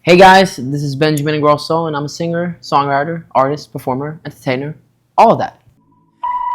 Hey guys, this is Benjamin Ingrosso, and I'm a singer, songwriter, artist, performer, entertainer, all of that.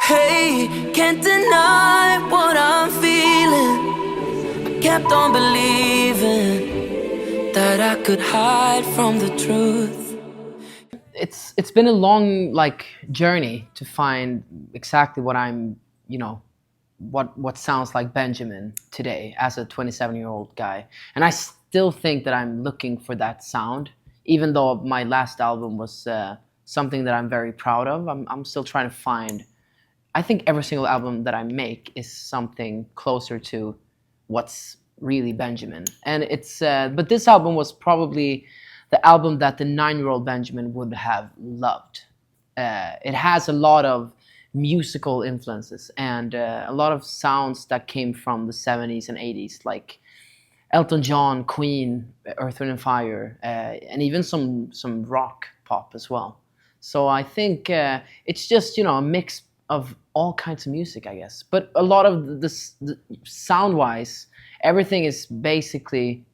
Hey, can't deny what I'm feeling. I kept on believing that I could hide from the truth. It's been a long journey to find exactly what I'm, you know, what sounds like Benjamin today as a 27-year-old guy. And I still think that I'm looking for that sound, even though my last album was something that I'm very proud of. I'm still trying to find. I think every single album that I make is something closer to what's really Benjamin. And but this album was probably the album that the 9-year-old Benjamin would have loved. It has a lot of musical influences and a lot of sounds that came from the 70s and 80s, like Elton John, Queen, Earth, Wind and Fire, and even some rock pop as well. So I think it's just a mix of all kinds of music, I guess. But a lot of the sound-wise, everything is basically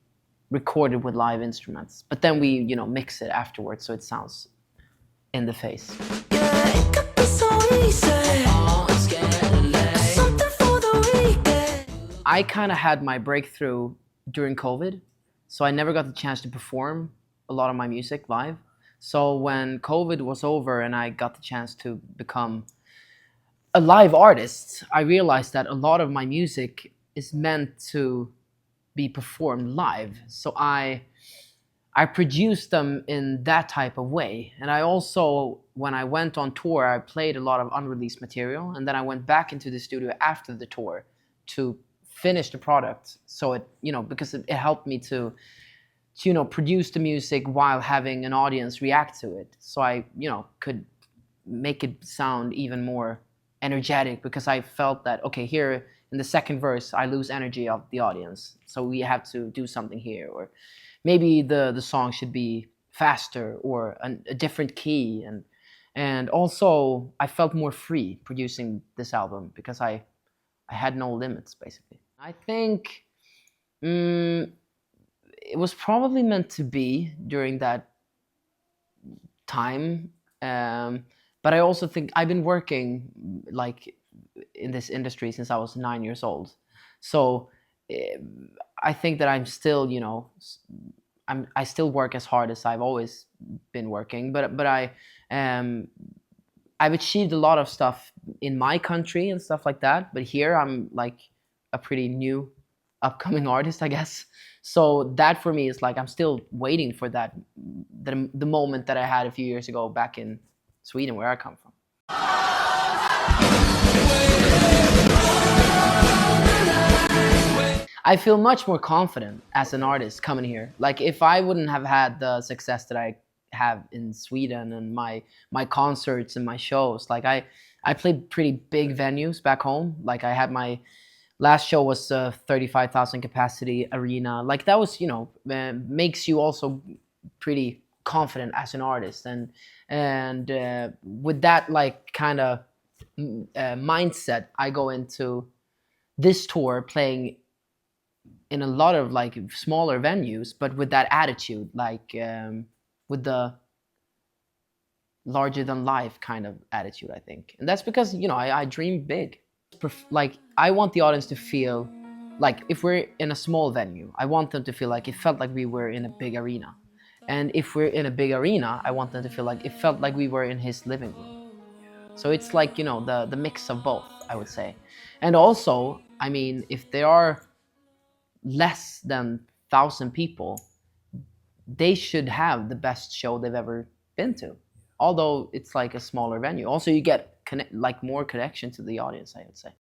recorded with live instruments. But then we mix it afterwards, so it sounds in the face. Yeah, it could be so easy. Something for the weekend. I kind of had my breakthrough during COVID, so I never got the chance to perform a lot of my music live. So when COVID was over and I got the chance to become a live artist, I realized that a lot of my music is meant to be performed live. So I produced them in that type of way. And I also, when I went on tour, I played a lot of unreleased material, and then I went back into the studio after the tour to finish the product. So because it helped me to produce the music while having an audience react to it. So I could make it sound even more energetic, because I felt that, okay, here in the second verse I lose energy of the audience, so we have to do something here, or maybe the song should be faster or a different key. And also I felt more free producing this album because I had no limits, basically. I think mm, it was probably meant to be during that time. But I also think I've been working in this industry since I was 9 years old. So eh, I think that I'm still, I still work as hard as I've always been working. But um, I've achieved a lot of stuff in my country and stuff like that. But here I'm like a pretty new upcoming artist, I guess. So that for me is like I'm still waiting for the moment that I had a few years ago back in Sweden, where I come from. I feel much more confident as an artist coming here. Like if I wouldn't have had the success that I have in Sweden and my concerts and my shows, like I played pretty big venues back home. Like I had my last show was a 35,000 capacity arena. Like that was, makes you also pretty confident as an artist. And with that like kind of mindset, I go into this tour playing in a lot of like smaller venues, but with that attitude, like with the larger than life kind of attitude, I think. And that's because I dream big. Like I want the audience to feel like if we're in a small venue, I want them to feel like it felt like we were in a big arena. And if we're in a big arena, I want them to feel like it felt like we were in his living room. So it's like, the mix of both, I would say. And also, I mean, if there are less than 1,000 people, they should have the best show they've ever been to, although it's like a smaller venue. Also, you get like more connection to the audience, I would say.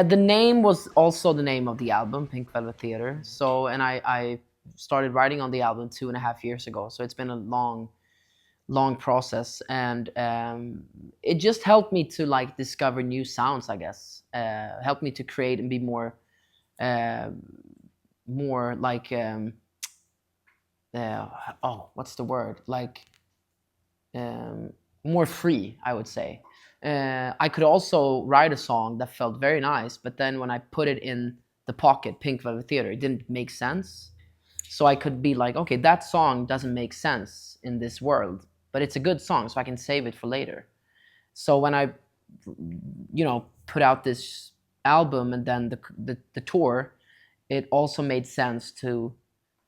The name was also the name of the album, Pink Velvet Theater. So, and I started writing on the album 2.5 years ago. So it's been a long process, and it just helped me to like discover new sounds, I guess. Helped me to create and be more uh, more like what's the word, like um, more free, I would say. I could also write a song that felt very nice, but then when I put it in the pocket, Pink Velvet Theater, it didn't make sense. So I could be like, okay, that song doesn't make sense in this world, but it's a good song, so I can save it for later. So when I, put out this album and then the tour, it also made sense to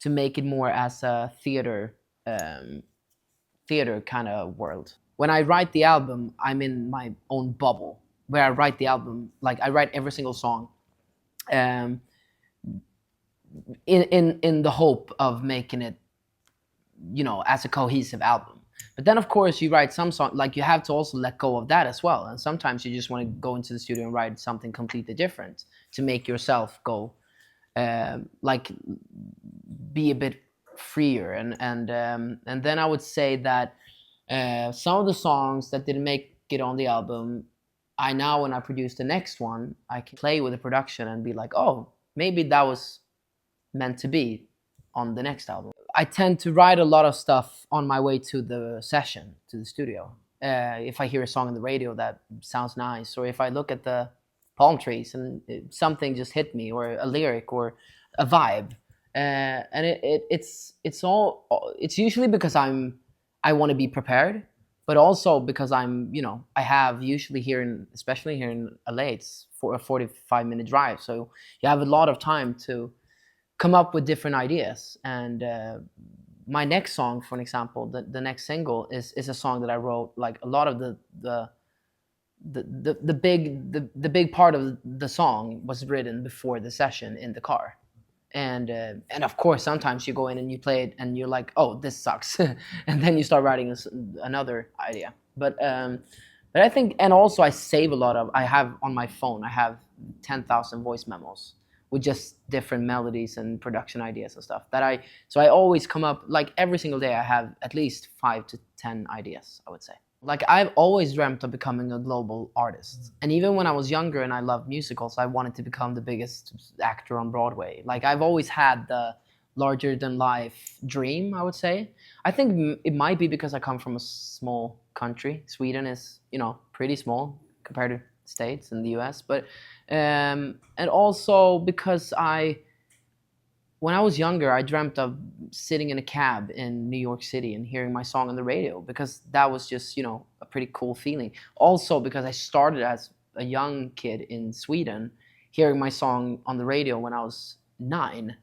make it more as a theater kind of world. When I write the album, I'm in my own bubble where I write the album. Like I write every single song, um, in the hope of making it, as a cohesive album. But then, of course, you write some song, like you have to also let go of that as well. And sometimes you just want to go into the studio and write something completely different to make yourself go, like, be a bit freer. And then I would say that some of the songs that didn't make it on the album, I now, when I produce the next one, I can play with the production and be like, oh, maybe that was meant to be on the next album. I tend to write a lot of stuff on my way to the session, to the studio. If I hear a song on the radio that sounds nice, or if I look at the palm trees and something just hit me, or a lyric or a vibe, and it's usually because I want to be prepared, but also because I have usually here especially here in LA, it's for a 45-minute drive, so you have a lot of time to come up with different ideas. And my next song, for an example, the next single is a song that I wrote. Like a lot of the big part of the song was written before the session in the car. And of course, sometimes you go in and you play it and you're like, oh, this sucks, and then you start writing another idea. But I think, and also I save a lot of. I have on my phone, I have 10,000 voice memos with just different melodies and production ideas and stuff that I always come up, like every single day I have at least 5 to 10 ideas, I would say. Like I've always dreamt of becoming a global artist. And even when I was younger and I loved musicals, I wanted to become the biggest actor on Broadway. Like I've always had the larger than life dream, I would say. I think it might be because I come from a small country. Sweden is, pretty small compared to States and the US, but and also because when I was younger, I dreamt of sitting in a cab in New York City and hearing my song on the radio, because that was just, a pretty cool feeling. Also because I started as a young kid in Sweden, hearing my song on the radio when I was 9.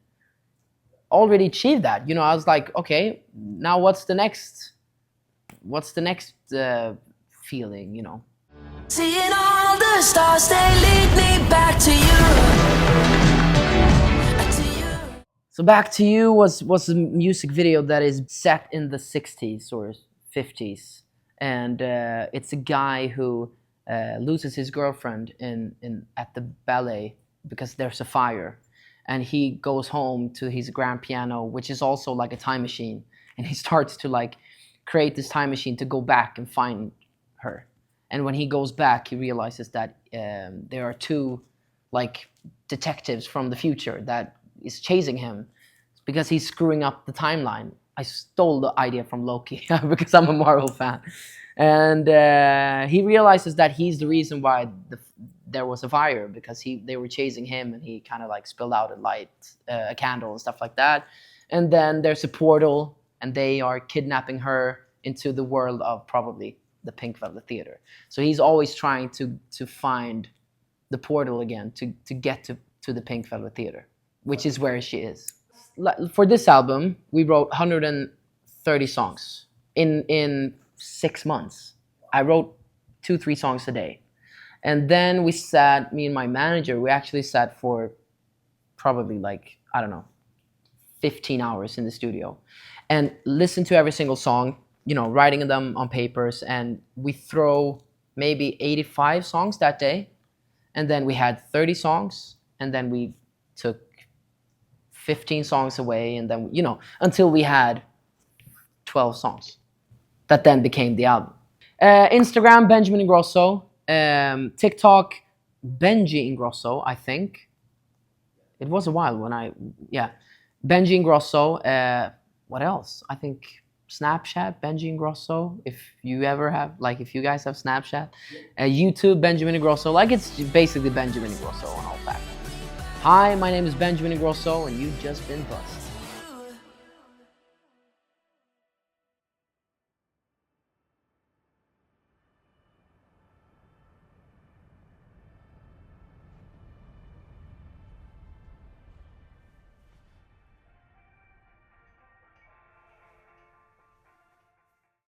Already achieved that. I was like, okay, now what's the next feeling? Seeing all the stars, they lead me back to you. So Back to You was a music video that is set in the 60s or 50s, and it's a guy who loses his girlfriend in at the ballet because there's a fire, and he goes home to his grand piano, which is also like a time machine, and he starts to like create this time machine to go back and find her. And when he goes back, he realizes that there are two like detectives from the future that is chasing him because he's screwing up the timeline. I stole the idea from Loki because I'm a Marvel fan. And he realizes that he's the reason why there was a fire, because they were chasing him and he kind of like spilled out a candle and stuff like that. And then there's a portal and they are kidnapping her into the world of probably the Pink Velvet Theater. So he's always trying to find the portal again to get to the Pink Velvet Theater, which is where she is. For this album, we wrote 130 songs in 6 months. I wrote 2-3 songs a day. And then me and my manager, we actually sat for probably like, I don't know, 15 hours in the studio and listened to every single song, writing them on papers. And we throw maybe 85 songs that day. And then we had 30 songs. And then we took 15 songs away. And then, until we had 12 songs. That then became the album. Instagram, Benjamin Ingrosso. TikTok, Benji Ingrosso, I think. It was a while when yeah, Benji Ingrosso. What else? I think Snapchat, Benji Ingrosso. If you ever have, like, if you guys have Snapchat, YouTube, Benjamin Ingrosso. Like, it's basically Benjamin Ingrosso on all platforms. Hi, my name is Benjamin Ingrosso, and you've just been buzzed.